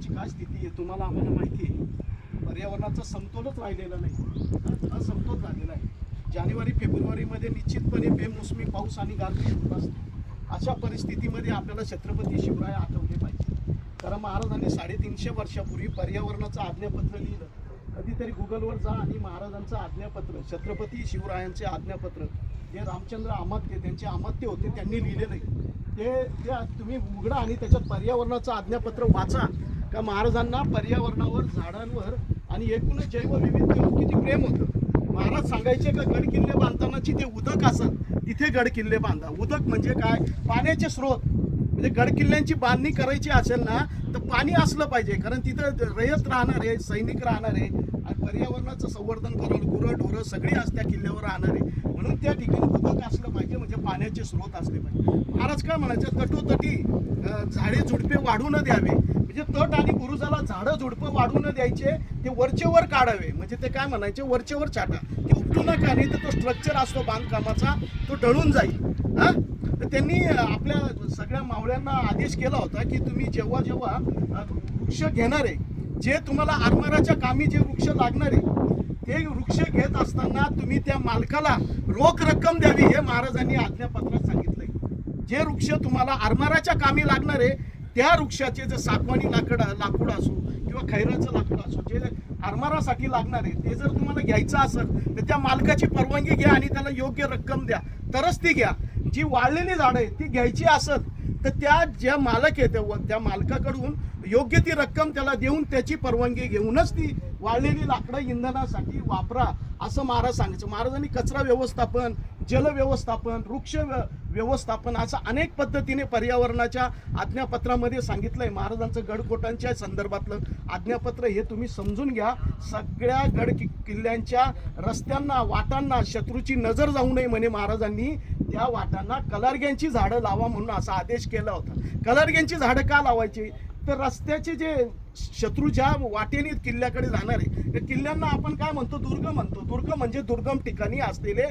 पर्यावरणाची काय स्थिती आहे तुम्हाला आम्हाला माहिती आहे. पर्यावरणाचा समतोलच राहिलेला नाही, असमतोल झालेला आहे. जानेवारी फेब्रुवारीमध्ये निश्चितपणे बेमोसमी पाऊस आणि गारपीट होत असते. अशा परिस्थितीमध्ये आपल्याला छत्रपती शिवराय आठवले पाहिजे. कारण महाराजांनी 350 वर्षापूर्वी पर्यावरणाचं आज्ञापत्र लिहिलं. कधीतरी गुगलवर जा आणि महाराजांचं आज्ञापत्र, छत्रपती शिवरायांचे आज्ञापत्र, जे रामचंद्र अमात्य त्यांचे अमात्य होते त्यांनी लिहिलेलं आहे, ते तुम्ही उघडा आणि त्याच्यात पर्यावरणाचं आज्ञापत्र वाचा. का महाराजांना पर्यावरणावर, झाडांवर आणि एकूणच जैवविविधतेवर किती प्रेम होतं. महाराज सांगायचे का गड किल्ले बांधतानाची ते उदक असत तिथे गड किल्ले बांधा. उदक म्हणजे काय? पाण्याचे स्रोत. म्हणजे गड किल्ल्यांची बांधणी करायची असेल ना तर पाणी असलं पाहिजे, कारण तिथं रयत राहणार आहे, सैनिक राहणार आहे आणि पर्यावरणाचं संवर्धन करायला गुरं ढोरं सगळी आज त्या किल्ल्यावर राहणार आहे. म्हणून त्या ठिकाणी उदक असलं पाहिजे, म्हणजे पाण्याचे स्रोत असले पाहिजे. महाराज काय म्हणायचे? तटोतटी झाडे झुडपे वाढू न द्यावे. म्हणजे तट आणि बुरुजाला झाडं झुडपं वाढू न द्यायचे, ते वरचे वर काढावे. म्हणजे ते काय म्हणायचे? वरचे वर छाटा, ते उपटू नका, नाही तर तो स्ट्रक्चर असतो बांधकामाचा तो ढळून जाईल. तर त्यांनी आपल्या सगळ्या मावळ्यांना आदेश केला होता की तुम्ही जेव्हा जेव्हा वृक्ष घेणार आहे, जे तुम्हाला आरमाराच्या कामी जे वृक्ष लागणार आहे ते वृक्ष घेत असताना तुम्ही त्या मालकाला रोख रक्कम द्यावी, हे महाराजांनी आज्ञापत्रात सांगितलंय. जे वृक्ष तुम्हाला आरमाराच्या कामी लागणार आहे त्या वृक्षाचे जे सागवानी लाकूड असो किंवा खैराचं लाकूड असो, जे आरमारासाठी लागणार आहे ते जर तुम्हाला घ्यायचं असेल तर त्या मालकाची परवानगी घ्या आणि त्याला योग्य रक्कम द्या, तरच ती घ्या. जी वाळलेली झाडं आहे ती घ्यायची असेल तर त्या ज्या मालक आहे त्या मालकाकडून योग्य ती रक्कम त्याला देऊन त्याची परवानगी घेऊनच ती वाळलेली लाकडं इंधनासाठी वापरा, असं महाराज सांगायचं. महाराजांनी कचरा व्यवस्थापन, जल व्यवस्थापन, वृक्ष व्यवस्थापन असं अनेक पद्धतीने पर्यावरणाच्या आज्ञापत्रामध्ये सांगितलंय. महाराजांचं गडकोटांच्या संदर्भातलं आज्ञापत्र हे तुम्ही समजून घ्या. सगळ्या गड किल्ल्यांच्या रस्त्यांना, वाटांना शत्रूची नजर जाऊ नये म्हणे महाराजांनी त्या वाटांना कलारग्यांची झाडं लावा म्हणून असा आदेश केला होता. कलारग्यांची झाडं का लावायची? तर रस्त्याचे जे शत्रू ज्या वाटेने किल्ल्याकडे जाणार आहे त्या किल्ल्यांना आपण काय म्हणतो? दुर्ग म्हणतो. दुर्ग म्हणजे दुर्गम ठिकाणी असलेले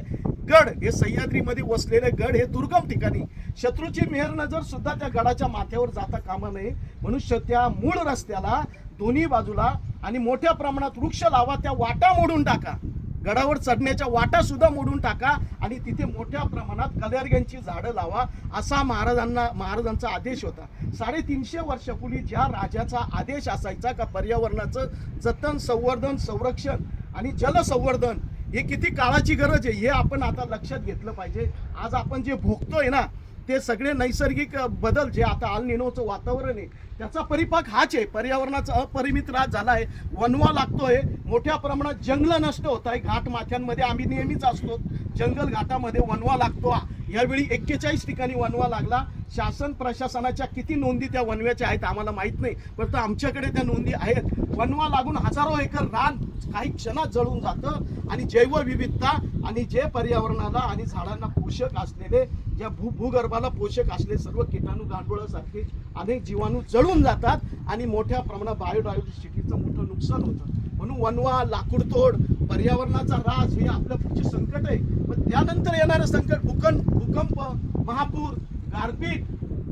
गड. हे सह्याद्रीमध्ये वसलेले गड हे दुर्गम ठिकाणी शत्रूची मेहर नजर सुद्धा त्या गडाच्या माथ्यावर जाता कामा नये म्हणून त्या मूळ रस्त्याला दोन्ही बाजूला आणि मोठ्या प्रमाणात वृक्ष लावा. त्या वाटा मोडून टाका, गडावर चढण्याच्या वाटा सुद्धा मोडून टाका आणि तिथे मोठ्या प्रमाणात कलारग्यांची झाडं लावा, असा महाराजांचा आदेश होता. 350 वर्षापूर्वी ज्या राजाचा आदेश असायचा का पर्यावरणाचं जतन, संवर्धन, संरक्षण आणि जलसंवर्धन हे किती काळाची गरज आहे हे आपण आता लक्षात घेतलं पाहिजे. आज आपण जे भोगतोय ना ते सगळे नैसर्गिक बदल, जे आता अल निनोचं वातावरण आहे त्याचा परिपाक हाच आहे. पर्यावरणाचा अपरिमित ऱ्हास झाला आहे, वनवा लागतोय, मोठ्या प्रमाणात जंगल नष्ट होत आहे. घाट माथ्यांमध्ये आम्ही नेहमीच असतो, जंगल घाटामध्ये वनवा लागतो. यावेळी 41 ठिकाणी वनवा लागला. शासन प्रशासनाच्या किती नोंदी त्या वनव्याच्या आहेत आम्हाला माहीत नाही, परंतु आमच्याकडे त्या नोंदी आहेत. वनवा लागून हजारो एकर रान काही क्षणात जळून जातं आणि जैवविविधता आणि जे पर्यावरणाला आणि झाडांना पोषक असलेले, ज्या भूगर्भाला पोषक असलेले सर्व कीटाणू, गांडोळासारखे अनेक जीवाणू जळून जातात आणि मोठ्या प्रमाणात बायोडायव्हर्सिटीचं मोठं नुकसान होतं. म्हणून वनवा, लाकूडतोड, पर्यावरणाचा ऱ्हास हे आपलं पुढचे संकट आहे. पण त्यानंतर येणारं संकट भूकंप, महापूर, गारपीट,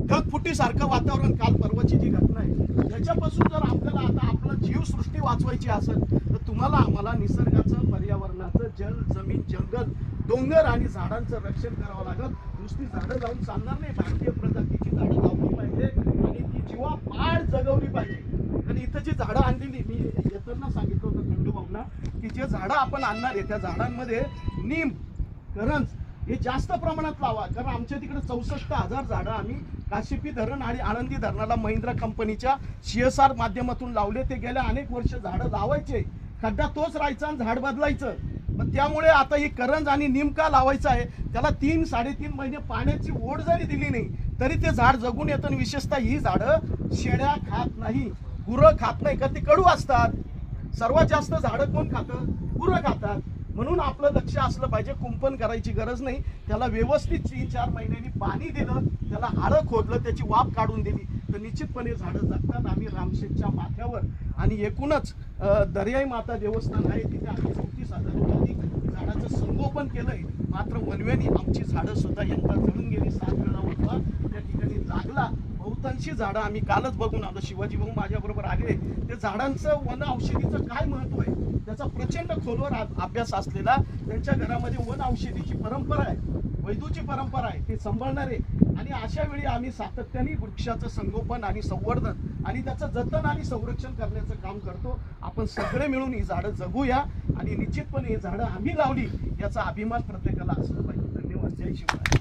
ढगफुटीसारखं वातावरण, काल परवाची जी घटना आहे त्याच्यापासून जर आपल्याला आता आपला जीवसृष्टी वाचवायची असेल तर तुम्हाला आम्हाला निसर्गाचं, पर्यावरणाचं, जल, जमीन, जंगल, डोंगर आणि झाडांचं रक्षण करावं लागेल. नुसती झाडं लावून चालणार नाही. भारतीय प्रजातीची झाडं लावली पाहिजे आणि ती जीवापाड जगवली पाहिजे. आणि इथं जी झाडं आणलेली, मी येताना सांगितलं होतं खंडूभाऊंना की जे झाडं आपण आणणार आहे त्या झाडांमध्ये नीम, करंज हे जास्त प्रमाणात लावा. कारण आमच्या तिकडे 64,000 झाडं आम्ही काशिपी धरण आणि आळंदी धरणाला महिंद्रा कंपनीच्या CSR माध्यमातून लावले. ते गेल्या अनेक वर्ष झाडं लावायचे, खड्डा तोच राहायचा आणि झाड बदलायचं. पण त्यामुळे आता ही करंज आणि नीम का लावायचं आहे? त्याला 3-3.5 महिने पाण्याची ओढ जरी दिली नाही तरी ते झाड जगून येतं. आणि विशेषतः ही झाडं शेळ्या खात नाही, गुरं खात नाही, का ती कडू असतात. सर्वात जास्त झाडं कोण खातं? गुरं खातात. म्हणून आपलं लक्ष असलं पाहिजे. कुंपण करायची गरज नाही, त्याला व्यवस्थित 3-4 महिन्यांनी पाणी दिलं, त्याला हाडं खोदलं, त्याची वाफ काढून दिली तर निश्चितपणे झाडं जगतात. आम्ही रामशेतच्या माथ्यावर आणि एकूणच दर्याई माता देवस्थान आहे तिथे आम्ही 34,000 झाडं झाडाचं संगोपन केलंय. मात्र वनव्यानी आमची झाडं सुद्धा यंदा जळून गेली. 7 वेळा होता त्या ठिकाणी लागला. बहुतांशी झाडं आम्ही कालच बघून आलो. शिवाजी भाऊ माझ्याबरोबर आले. ते झाडांचं वन औषधीचं काय महत्व आहे त्याचा प्रचंड खोलवर अभ्यास असलेला, त्यांच्या घरामध्ये वन औषधीची परंपरा आहे, वैदूची परंपरा आहे, ते सांभाळणारे. आणि अशा वेळी आम्ही सातत्याने वृक्षाचं संगोपन आणि संवर्धन आणि त्याचं जतन आणि संरक्षण करण्याचं काम करतो. आपण सगळे मिळून ही झाडं जगूया आणि निश्चितपणे ही झाडं आम्ही लावली याचा अभिमान प्रत्येकाला असला पाहिजे. धन्यवाद. जय शिवराय.